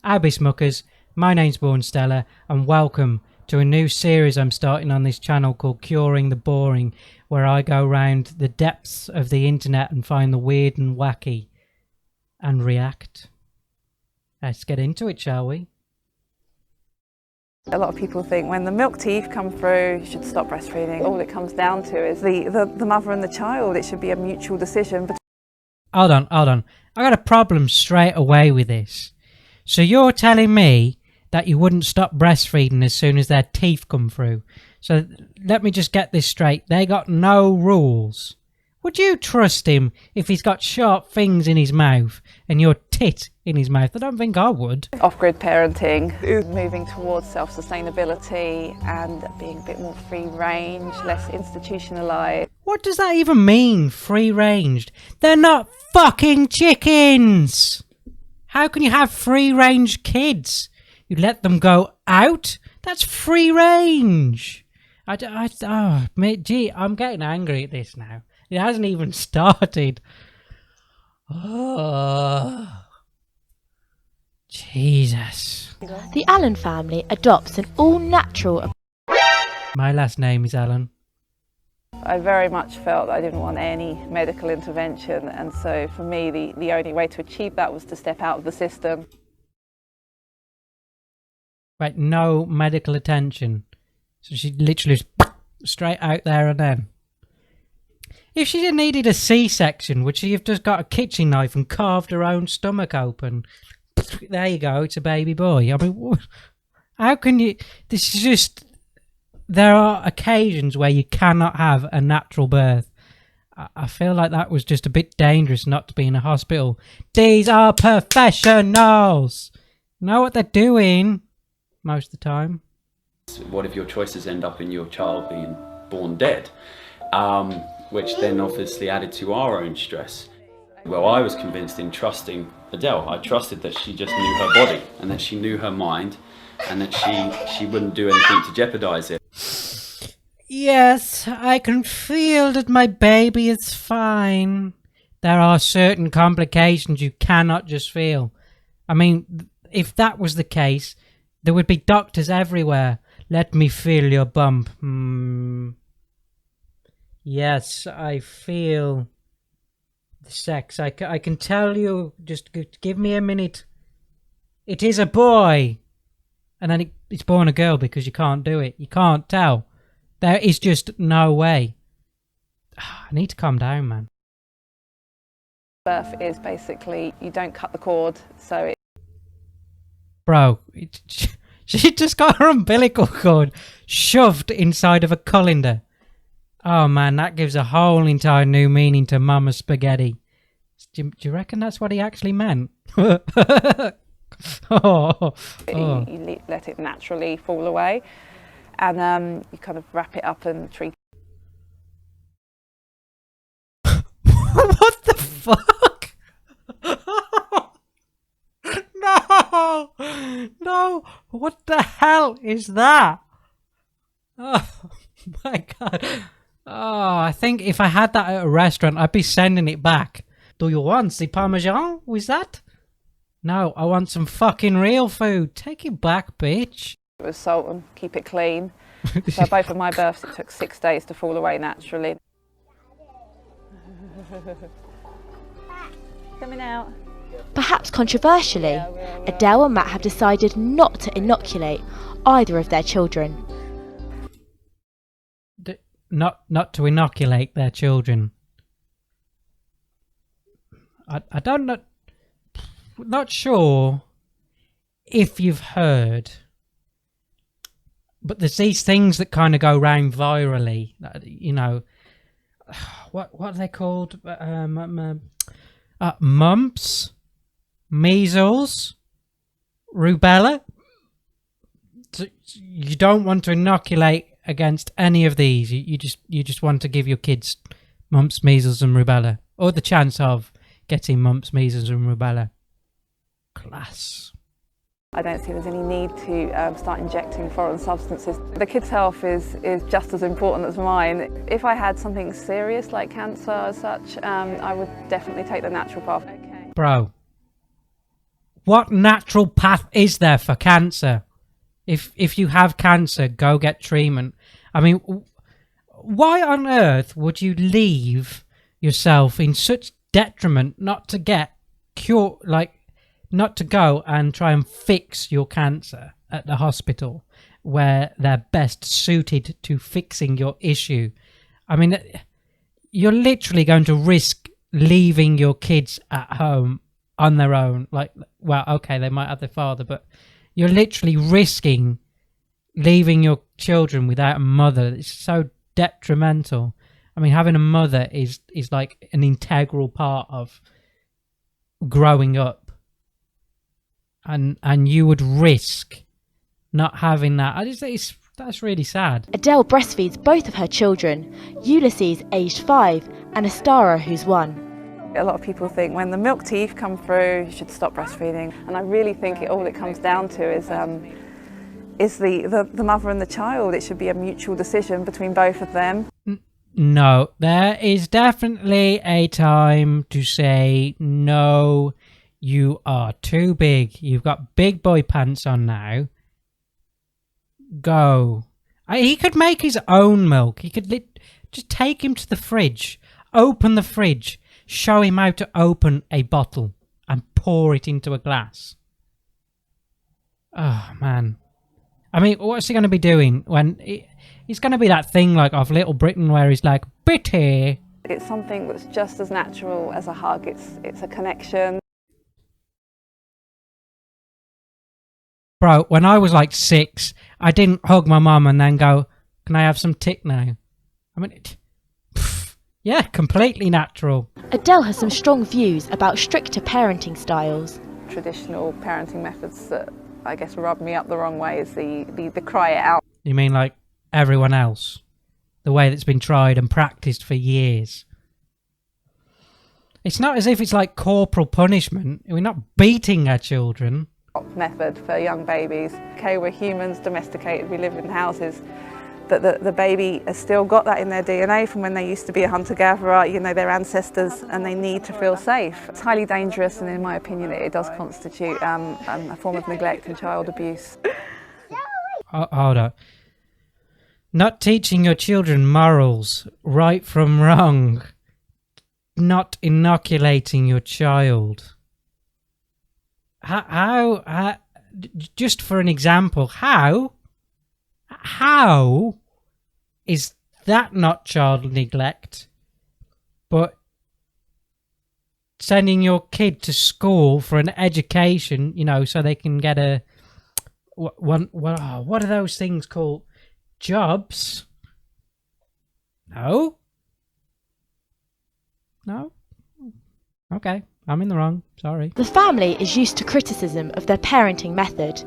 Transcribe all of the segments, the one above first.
Abyss Muckers, my name's Bornstellar, and welcome to a new series I'm starting on this channel called Curing the Boring, where I go around the depths of the internet and find the weird and wacky and react. Let's get into it, shall we? A lot of people think when the milk teeth come through, you should stop breastfeeding. All it comes down to is the mother and the child. It should be a mutual decision. Hold on. I got a problem straight away with this. So you're telling me that you wouldn't stop breastfeeding as soon as their teeth come through. So let me just get this straight. They got no rules. Would you trust him if he's got sharp things in his mouth and your tit in his mouth? I don't think I would. Off-grid parenting is moving towards self-sustainability and being a bit more free-range, less institutionalised. What does that even mean, free-ranged? They're not fucking chickens! How can you have free-range kids? You let them go out? That's free-range! Gee, I'm getting angry at this now. It hasn't even started. Oh, Jesus. The Allen family adopts an all-natural... My last name is Allen. I very much felt I didn't want any medical intervention, and so for me the only way to achieve that was to step out of the system. Right, no medical attention. So she literally straight out there and then. If she had needed a C-section, would she have just got a kitchen knife and carved her own stomach open? There you go, it's a baby boy. I mean, how can you... This is just... There are occasions where you cannot have a natural birth. I feel like that was just a bit dangerous not to be in a hospital. These are professionals! Know what they're doing most of the time. What if your choices end up in your child being born dead? Which then obviously added to our own stress. Well, I was convinced in trusting Adele. I trusted that she just knew her body and that she knew her mind and that she wouldn't do anything to jeopardize it. Yes, I can feel that my baby is fine. There are certain complications you cannot just feel. I mean, if that was the case, there would be doctors everywhere. Let me feel your bump. Yes, I feel the sex. I can tell you. Just give me a minute. It is a boy. And then it's born a girl because you can't do it. You can't tell. There is just no way. I need to calm down, man. Birth is basically, you don't cut the cord, so it... Bro, she just got her umbilical cord shoved inside of a colander. Oh man, that gives a whole entire new meaning to Mama Spaghetti. Do you reckon that's what he actually meant? You let it naturally fall away, and you kind of wrap it up and treat it. What the fuck? No, what the hell is that? Oh my god. Oh, I think if I had that at a restaurant, I'd be sending it back. Do you want the Parmesan with that? No, I want some fucking real food. Take it back, bitch. It was salt and keep it clean. So both of my births, it took 6 days to fall away naturally. Coming out. Perhaps controversially, Adele and Matt have decided not to inoculate either of their children. Not to inoculate their children. I don't know. Not sure if you've heard, but there's these things that kind of go round virally. You know, what are they called? Mumps, measles, rubella. So you don't want to inoculate against any of these. You just want to give your kids mumps, measles, and rubella, or the chance of getting mumps, measles, and rubella. Class. I don't see there's any need to start injecting foreign substances. The kid's health is just as important as mine. If I had something serious like cancer as such, I would definitely take the natural path. Bro, what natural path is there for cancer? If you have cancer, go get treatment. I mean, why on earth would you leave yourself in such detriment not to get cure, like not to go and try and fix your cancer at the hospital where they're best suited to fixing your issue? I mean, you're literally going to risk leaving your kids at home on their own. Like, well, okay, they might have their father, but you're literally risking leaving your children without a mother. It's so detrimental. I mean, having a mother is like an integral part of growing up, and you would risk not having that. I just think that's really sad. Adele breastfeeds both of her children, Ulysses, aged 5, and Astara, who's 1. A lot of people think when the milk teeth come through, you should stop breastfeeding. And I really think all it comes down to is the mother and the child. It should be a mutual decision between both of them. No, there is definitely a time to say, no, you are too big. You've got big boy pants on now. Go. He could make his own milk. He could just take him to the fridge, open the fridge, show him how to open a bottle and pour it into a glass. Oh, man. I mean, what's he going to be doing when... He's going to be that thing like of Little Britain where he's like, bitty. It's something that's just as natural as a hug. It's a connection. Bro, when I was like 6, I didn't hug my mum and then go, can I have some tick now? I mean... Yeah, completely natural. Adele has some strong views about stricter parenting styles. Traditional parenting methods that I guess rub me up the wrong way is the cry it out. You mean like everyone else? The way that's been tried and practiced for years? It's not as if it's like corporal punishment. We're not beating our children. Method for young babies. Okay, we're humans, domesticated, we live in houses. But the baby has still got that in their DNA from when they used to be a hunter-gatherer, you know, their ancestors, and they need to feel safe. It's highly dangerous, and in my opinion, it does constitute a form of neglect and child abuse. Hold on. Not teaching your children morals, right from wrong. Not inoculating your child. How just for an example, how is that not child neglect, but sending your kid to school for an education, you know, so they can get a what are those things called? Jobs? No. Okay, I'm in the wrong. Sorry. The family is used to criticism of their parenting method.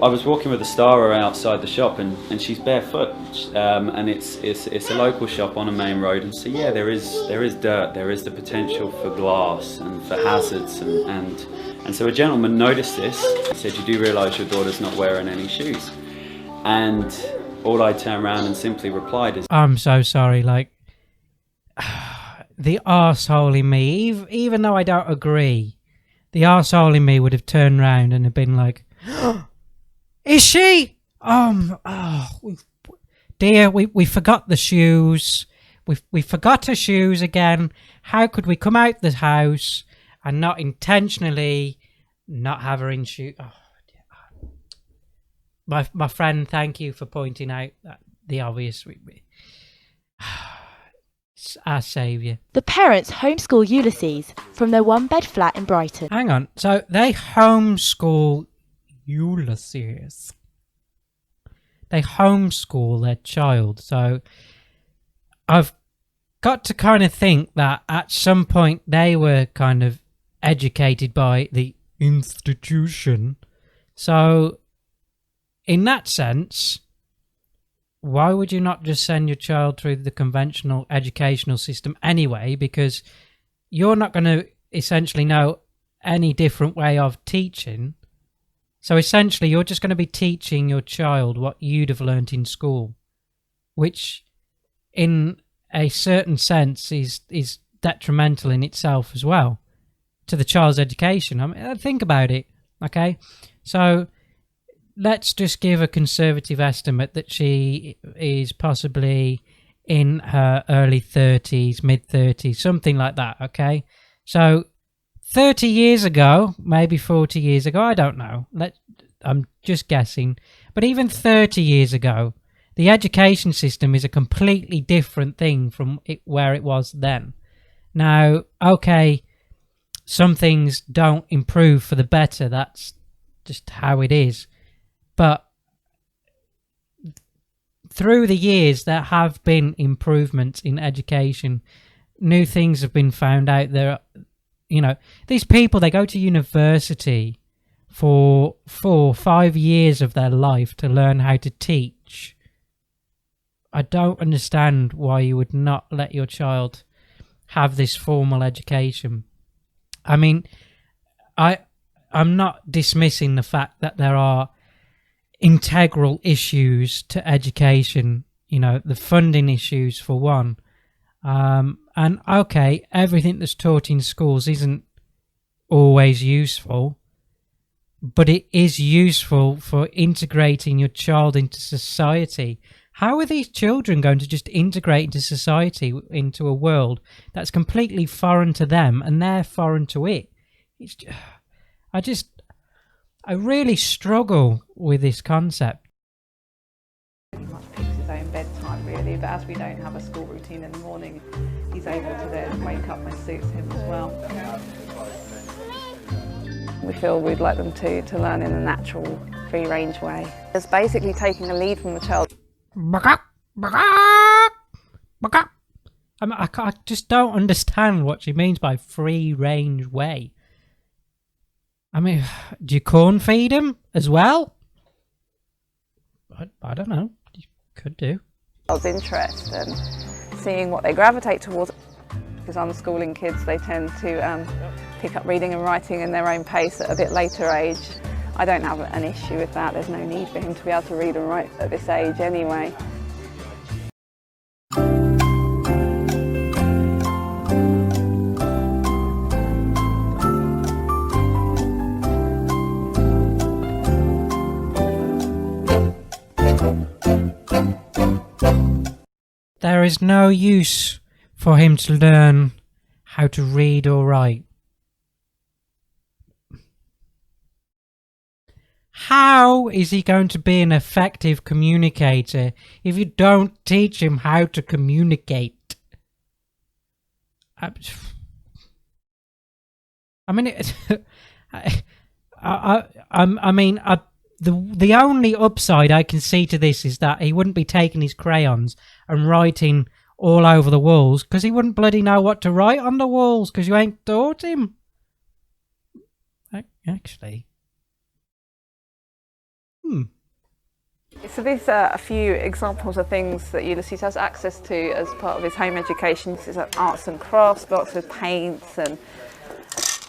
I was walking with Astara outside the shop, and she's barefoot, and it's a local shop on a main road, and so yeah, there is dirt, there is the potential for glass and for hazards, and so a gentleman noticed this. He said, "You do realise your daughter's not wearing any shoes?" And all I turned around and simply replied is, I'm so sorry, like, the arsehole in me, even though I don't agree, the arsehole in me would have turned round and have been like, is she? Dear, we forgot the shoes. We forgot her shoes again. How could we come out the house and not intentionally not have her in shoes? Oh, my friend, thank you for pointing out the obvious. It's our saviour. The parents homeschool Ulysses from their one-bed flat in Brighton. Hang on. So they homeschool Ulysses. They homeschool their child. So I've got to kind of think that at some point they were kind of educated by the institution. So in that sense, why would you not just send your child through the conventional educational system anyway? Because you're not going to essentially know any different way of teaching. So essentially, you're just going to be teaching your child what you'd have learnt in school, which in a certain sense is detrimental in itself as well. to the child's education. I mean, think about it, okay? So let's just give a conservative estimate that she is possibly in her early 30s, mid 30s, something like that, okay? So 30 years ago, maybe 40 years ago, I don't know. I'm just guessing. But even 30 years ago, the education system is a completely different thing from where it was then. Now, okay, some things don't improve for the better. That's just how it is. But through the years, there have been improvements in education. New things have been found out there. You know, these people, they go to university for 4 or 5 years of their life to learn how to teach. I don't understand why you would not let your child have this formal education. I mean, I'm not dismissing the fact that there are integral issues to education, you know, the funding issues for one. And okay, everything that's taught in schools isn't always useful, but it is useful for integrating your child into society. How are these children going to just integrate into society, into a world that's completely foreign to them and they're foreign to it? I really struggle with this concept. Pretty much picks his own bedtime really, but as we don't have a school routine in the morning, he's able to then wake up when it suits him as well. We feel we'd like them to learn in a natural, free-range way. It's basically taking a lead from the child. I just don't understand what she means by free-range way. I mean, do you corn feed him as well? I don't know. You could do. Child's interest and seeing what they gravitate towards. Because unschooling kids, they tend to pick up reading and writing in their own pace at a bit later age. I don't have an issue with that. There's no need for him to be able to read and write at this age anyway. There is no use for him to learn how to read or write. How is he going to be an effective communicator if you don't teach him how to communicate? I mean, the only upside I can see to this is that he wouldn't be taking his crayons and writing all over the walls, because he wouldn't bloody know what to write on the walls because you ain't taught him. Actually. So these are a few examples of things that Ulysses has access to as part of his home education. This is like arts and crafts, box with paints and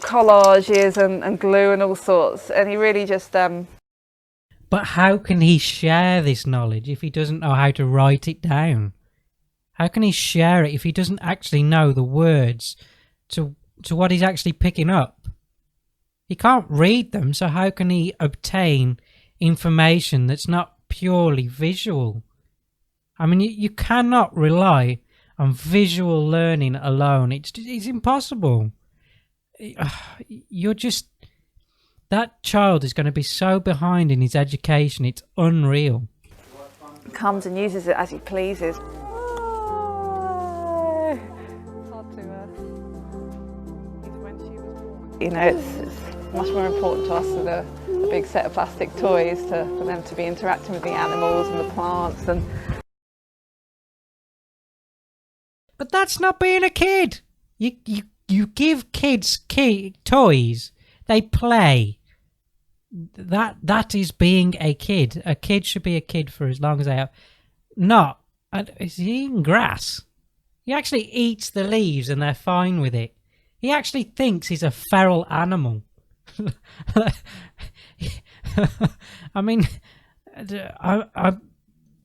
collages and glue and all sorts. And he really just... But how can he share this knowledge if he doesn't know how to write it down? How can he share it if he doesn't actually know the words to what he's actually picking up? He can't read them, so how can he obtain information that's not purely visual? I mean, you cannot rely on visual learning alone. It's impossible. That child is going to be so behind in his education, it's unreal. Comes and uses it as he pleases. You know, it's much more important to us than a big set of plastic toys for them to be interacting with the animals and the plants. But that's not being a kid. You give kids toys, they play. That is being a kid. A kid should be a kid for as long as they have. Not, is he eating grass? He actually eats the leaves and they're fine with it. He actually thinks he's a feral animal. I mean,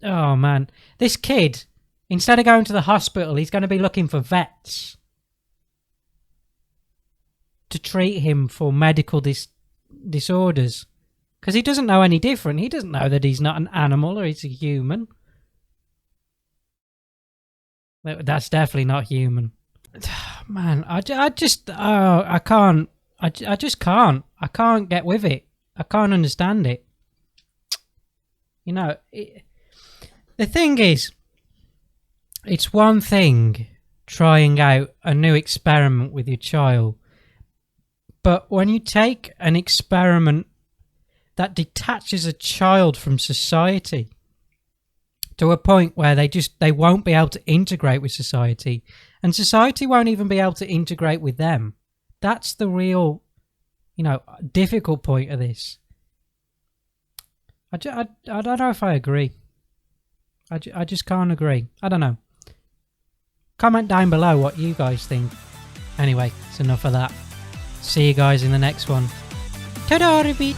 oh man, this kid, instead of going to the hospital, he's going to be looking for vets. to treat him for medical disorders. Because he doesn't know any different. He doesn't know that he's not an animal or he's a human. That's definitely not human. Man, I just can't. I just can't. I can't get with it. I can't understand it. You know, the thing is, it's one thing trying out a new experiment with your child, but when you take an experiment that detaches a child from society to a point where they won't be able to integrate with society, and society won't even be able to integrate with them. That's the real, difficult point of this. I don't know if I agree. I just can't agree. I don't know. Comment down below what you guys think. Anyway, it's enough of that. See you guys in the next one. Ta-da, repeat.